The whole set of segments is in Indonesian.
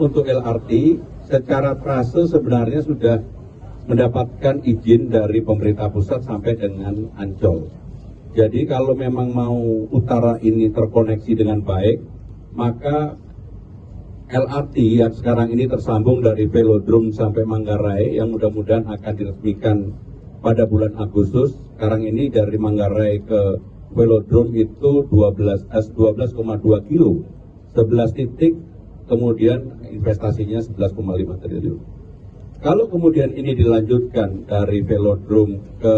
untuk LRT secara trase sebenarnya sudah mendapatkan izin dari pemerintah pusat sampai dengan Ancol. Jadi kalau memang mau utara ini terkoneksi dengan baik, maka LRT yang sekarang ini tersambung dari Velodrome sampai Manggarai yang mudah-mudahan akan diresmikan pada bulan Agustus. Sekarang ini dari Manggarai ke Velodrome itu 12,2 kilo, 11 titik, kemudian investasinya 11,5 triliun. Kalau kemudian ini dilanjutkan dari Velodrome ke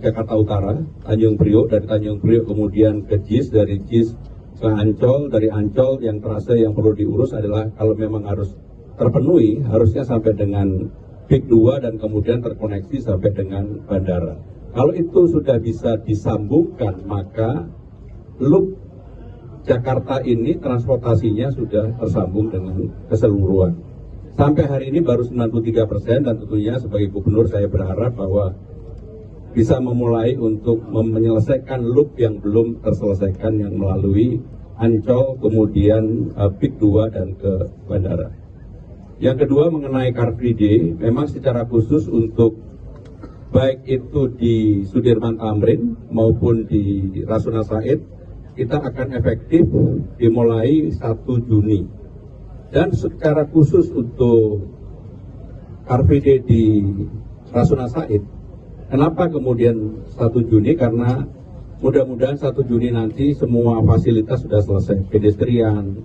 Jakarta Utara, Tanjung Priok, dari Tanjung Priok kemudian ke JIS, dari JIS ke Ancol, dari Ancol yang trase yang perlu diurus adalah kalau memang harus terpenuhi, harusnya sampai dengan PIK 2 dan kemudian terkoneksi sampai dengan bandara. Kalau itu sudah bisa disambungkan, maka loop Jakarta ini transportasinya sudah tersambung dengan keseluruhan. Sampai hari ini baru 93% dan tentunya sebagai gubernur saya berharap bahwa bisa memulai untuk menyelesaikan loop yang belum terselesaikan yang melalui Ancol, kemudian PIK 2 dan ke bandara. Yang kedua mengenai Car Free Day, memang secara khusus untuk baik itu di Sudirman Tamrin maupun di Rasuna Said, kita akan efektif dimulai 1 Juni. Dan secara khusus untuk Car Free Day di Rasuna Said, kenapa kemudian 1 Juni? Karena mudah-mudahan 1 Juni nanti semua fasilitas sudah selesai, pedestrian,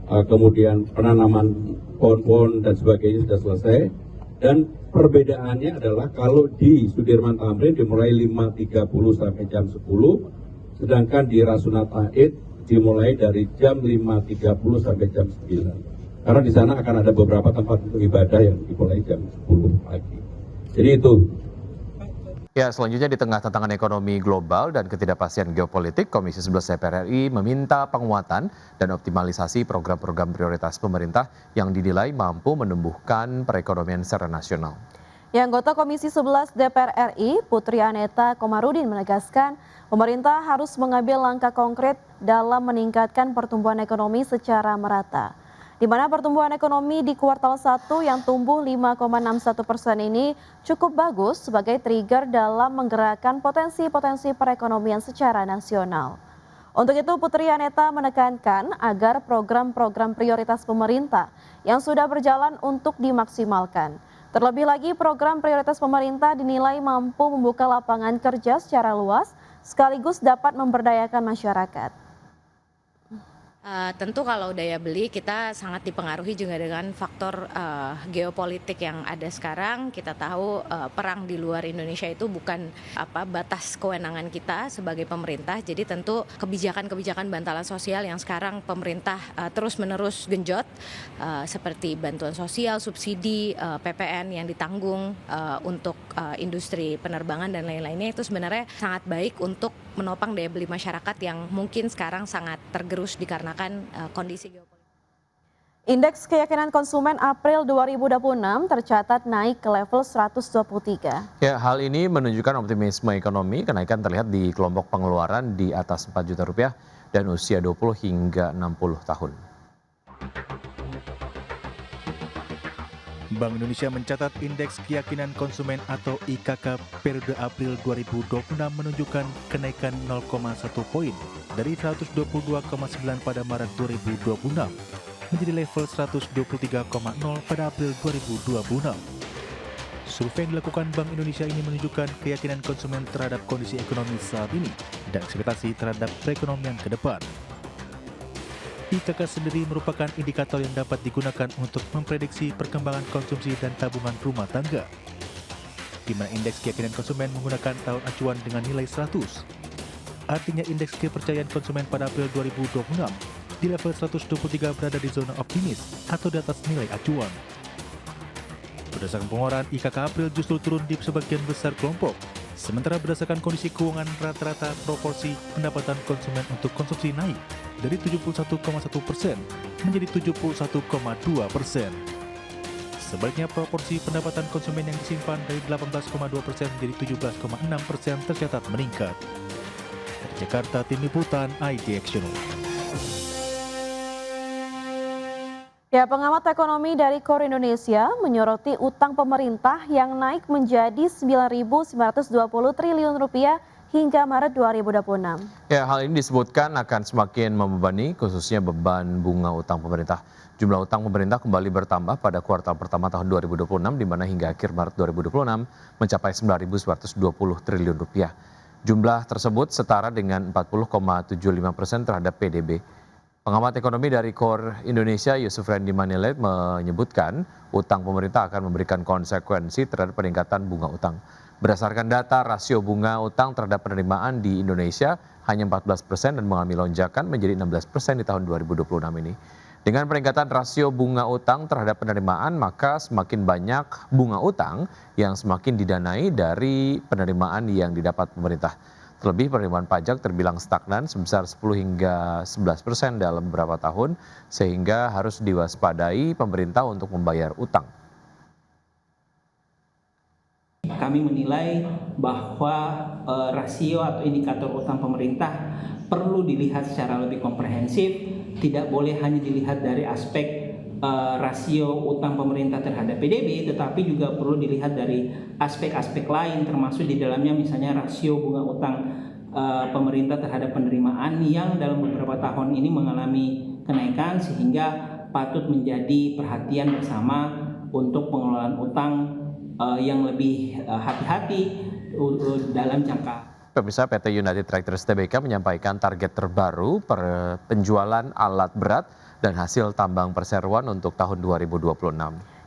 kemudian penanaman pohon-pohon dan sebagainya sudah selesai. Dan perbedaannya adalah kalau di Sudirman Tamrin dimulai 5.30 sampai jam 10, sedangkan di Rasuna Said dimulai dari jam 5.30 sampai jam 9. Karena di sana akan ada beberapa tempat untuk ibadah yang dimulai jam 10 pagi. Jadi itu. Ya, selanjutnya di tengah tantangan ekonomi global dan ketidakpastian geopolitik, Komisi 11 DPR RI meminta penguatan dan optimalisasi program-program prioritas pemerintah yang dinilai mampu menumbuhkan perekonomian secara nasional. Ya, anggota Komisi 11 DPR RI, Putri Aneta Komarudin menegaskan pemerintah harus mengambil langkah konkret dalam meningkatkan pertumbuhan ekonomi secara merata. Di mana pertumbuhan ekonomi di kuartal 1 yang tumbuh 5,61% ini cukup bagus sebagai trigger dalam menggerakkan potensi-potensi perekonomian secara nasional. Untuk itu Putri Aneta menekankan agar program-program prioritas pemerintah yang sudah berjalan untuk dimaksimalkan. Terlebih lagi program prioritas pemerintah dinilai mampu membuka lapangan kerja secara luas sekaligus dapat memberdayakan masyarakat. Tentu kalau daya beli kita sangat dipengaruhi juga dengan faktor geopolitik yang ada sekarang. Kita tahu perang di luar Indonesia itu bukan batas kewenangan kita sebagai pemerintah. Jadi tentu kebijakan-kebijakan bantalan sosial yang sekarang pemerintah terus-menerus genjot seperti bantuan sosial, subsidi, PPN yang ditanggung untuk industri penerbangan dan lain-lainnya itu sebenarnya sangat baik untuk menopang daya beli masyarakat yang mungkin sekarang sangat tergerus dikarenakan kondisi geopolitik. Indeks keyakinan konsumen April 2026 tercatat naik ke level 123. Ya, hal ini menunjukkan optimisme ekonomi. Kenaikan terlihat di kelompok pengeluaran di atas 4 juta rupiah dan usia 20 hingga 60 tahun. Bank Indonesia mencatat indeks keyakinan konsumen atau IKK periode April 2026 menunjukkan kenaikan 0,1 poin dari 122,9 pada Maret 2026 menjadi level 123,0 pada April 2026. Survei yang dilakukan Bank Indonesia ini menunjukkan keyakinan konsumen terhadap kondisi ekonomi saat ini dan ekspektasi terhadap perekonomian ke depan. IKK sendiri merupakan indikator yang dapat digunakan untuk memprediksi perkembangan konsumsi dan tabungan rumah tangga, di mana indeks keyakinan konsumen menggunakan tahun acuan dengan nilai 100. Artinya indeks kepercayaan konsumen pada April 2026 di level 123 berada di zona optimis atau di atas nilai acuan. Berdasarkan pengeluaran, IKK April justru turun di sebagian besar kelompok, sementara berdasarkan kondisi keuangan rata-rata proporsi pendapatan konsumen untuk konsumsi naik dari 71,1% menjadi 71,2%. Sebaliknya proporsi pendapatan konsumen yang disimpan dari 18,2% menjadi 17,6% tercatat meningkat. Dari Jakarta, Tim Liputan IDX Channel. Ya, pengamat ekonomi dari KOR Indonesia menyoroti utang pemerintah yang naik menjadi 9.920 triliun rupiah hingga Maret 2026. Ya, hal ini disebutkan akan semakin membebani khususnya beban bunga utang pemerintah. Jumlah utang pemerintah kembali bertambah pada kuartal pertama tahun 2026 di mana hingga akhir Maret 2026 mencapai 9.920 triliun rupiah. Jumlah tersebut setara dengan 40,75% terhadap PDB. Pengamat ekonomi dari KOR Indonesia Yusuf Randy Manilet menyebutkan utang pemerintah akan memberikan konsekuensi terhadap peningkatan bunga utang. Berdasarkan data, rasio bunga utang terhadap penerimaan di Indonesia hanya 14% dan mengalami lonjakan menjadi 16% di tahun 2026 ini. Dengan peningkatan rasio bunga utang terhadap penerimaan, maka semakin banyak bunga utang yang semakin didanai dari penerimaan yang didapat pemerintah. Terlebih penerimaan pajak terbilang stagnan sebesar 10 hingga 11% dalam beberapa tahun, sehingga harus diwaspadai pemerintah untuk membayar utang. Kami menilai bahwa rasio atau indikator utang pemerintah perlu dilihat secara lebih komprehensif, tidak boleh hanya dilihat dari aspek rasio utang pemerintah terhadap PDB, tetapi juga perlu dilihat dari aspek-aspek lain, termasuk di dalamnya misalnya rasio bunga utang pemerintah terhadap penerimaan yang dalam beberapa tahun ini mengalami kenaikan, sehingga patut menjadi perhatian bersama untuk pengelolaan utang yang lebih hati-hati dalam jangka. Pemirsa, PT United Tractors Tbk menyampaikan target terbaru per penjualan alat berat dan hasil tambang perseroan untuk tahun 2026.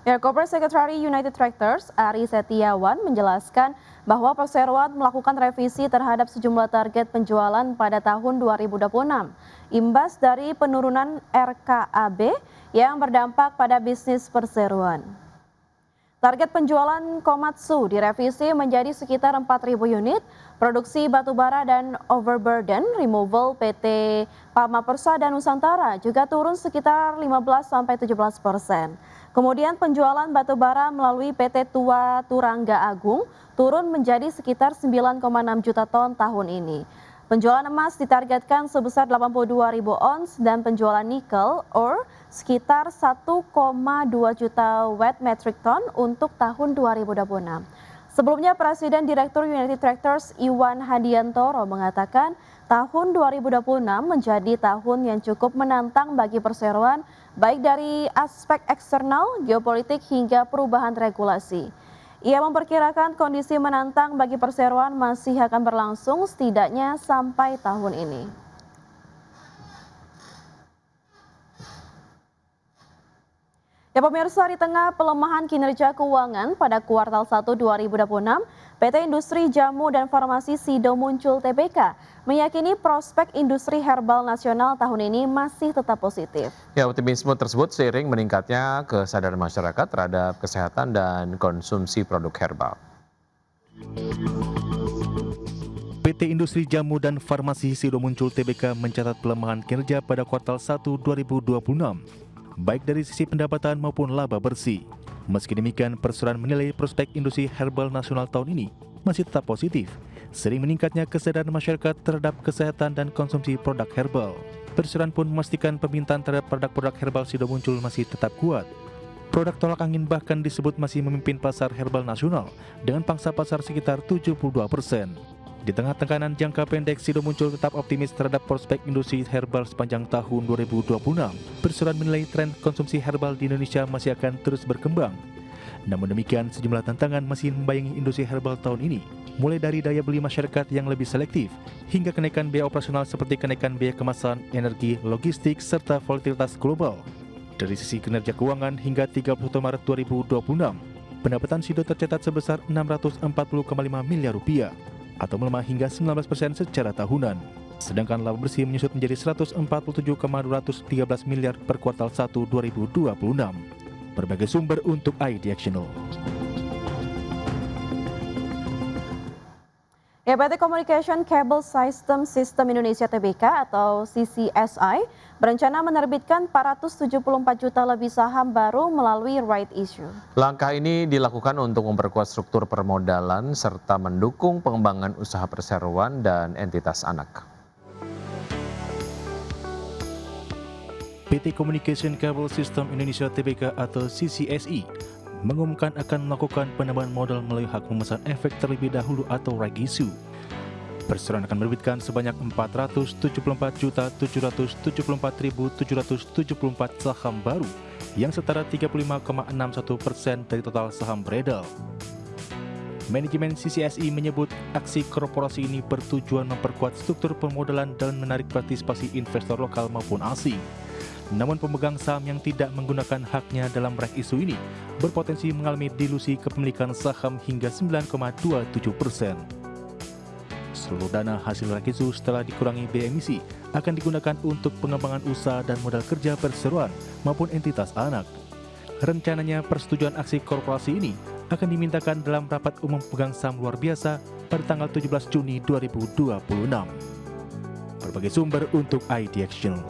Ya, Corporate Secretary United Tractors, Ari Setiawan, menjelaskan bahwa perseroan melakukan revisi terhadap sejumlah target penjualan pada tahun 2026. Imbas dari penurunan RKAB yang berdampak pada bisnis perseroan. Target penjualan Komatsu direvisi menjadi sekitar 4.000 unit, produksi batubara dan overburden removal PT Pamapersa dan Nusantara juga turun sekitar 15-17%. Kemudian penjualan batubara melalui PT Tua Turangga Agung turun menjadi sekitar 9,6 juta ton tahun ini. Penjualan emas ditargetkan sebesar 82.000 ons dan penjualan nikel ore sekitar 1,2 juta wet metric ton untuk tahun 2026. Sebelumnya Presiden Direktur United Tractors Iwan Hadiantoro mengatakan tahun 2026 menjadi tahun yang cukup menantang bagi perseroan baik dari aspek eksternal, geopolitik hingga perubahan regulasi. Ia memperkirakan kondisi menantang bagi perseroan masih akan berlangsung setidaknya sampai tahun ini. Ya pemirsa, di tengah pelemahan kinerja keuangan pada kuartal 1 2026, PT Industri Jamu dan Farmasi Sido Muncul Tbk meyakini prospek industri herbal nasional tahun ini masih tetap positif. Ya, optimisme tersebut seiring meningkatnya kesadaran masyarakat terhadap kesehatan dan konsumsi produk herbal. PT Industri Jamu dan Farmasi Sido Muncul Tbk mencatat pelemahan kinerja pada kuartal 1 2026. Baik dari sisi pendapatan maupun laba bersih. Meski demikian, perseroan menilai prospek industri herbal nasional tahun ini masih tetap positif, sering meningkatnya kesadaran masyarakat terhadap kesehatan dan konsumsi produk herbal. Perseroan pun memastikan permintaan terhadap produk-produk herbal Sido Muncul masih tetap kuat. Produk tolak angin bahkan disebut masih memimpin pasar herbal nasional dengan pangsa pasar sekitar 72%. Di tengah tekanan jangka pendek, Sido Muncul tetap optimis terhadap prospek industri herbal sepanjang tahun 2026. Perseroan menilai tren konsumsi herbal di Indonesia masih akan terus berkembang. Namun demikian, sejumlah tantangan masih membayangi industri herbal tahun ini, mulai dari daya beli masyarakat yang lebih selektif, hingga kenaikan biaya operasional seperti kenaikan biaya kemasan, energi, logistik, serta volatilitas global. Dari sisi kinerja keuangan hingga 31 Maret 2026, pendapatan Sido tercatat sebesar Rp640,5 miliar, atau melemah hingga 19% secara tahunan. Sedangkan laba bersih menyusut menjadi 147,213 miliar per kuartal 1 2026. Berbagai sumber untuk iDiactional. PT Communication Cable System Indonesia Tbk atau CCSI berencana menerbitkan 474 juta lebih saham baru melalui right issue. Langkah ini dilakukan untuk memperkuat struktur permodalan serta mendukung pengembangan usaha perseroan dan entitas anak. PT Communication Cable System Indonesia Tbk atau CCSI mengumumkan akan melakukan penambahan modal melalui hak memesan efek terlebih dahulu atau right issue. Perseroan akan menerbitkan sebanyak 474.774.774 saham baru yang setara 35,61% dari total saham beredar. Manajemen CCSI menyebut aksi korporasi ini bertujuan memperkuat struktur pemodalan dan menarik partisipasi investor lokal maupun asing. Namun pemegang saham yang tidak menggunakan haknya dalam right issue ini berpotensi mengalami dilusi kepemilikan saham hingga 9,27%. Seluruh dana hasil right issue setelah dikurangi biaya emisi akan digunakan untuk pengembangan usaha dan modal kerja perseroan maupun entitas anak. Rencananya persetujuan aksi korporasi ini akan dimintakan dalam rapat umum pemegang saham luar biasa pada tanggal 17 Juni 2026. Berbagai sumber untuk ID Action.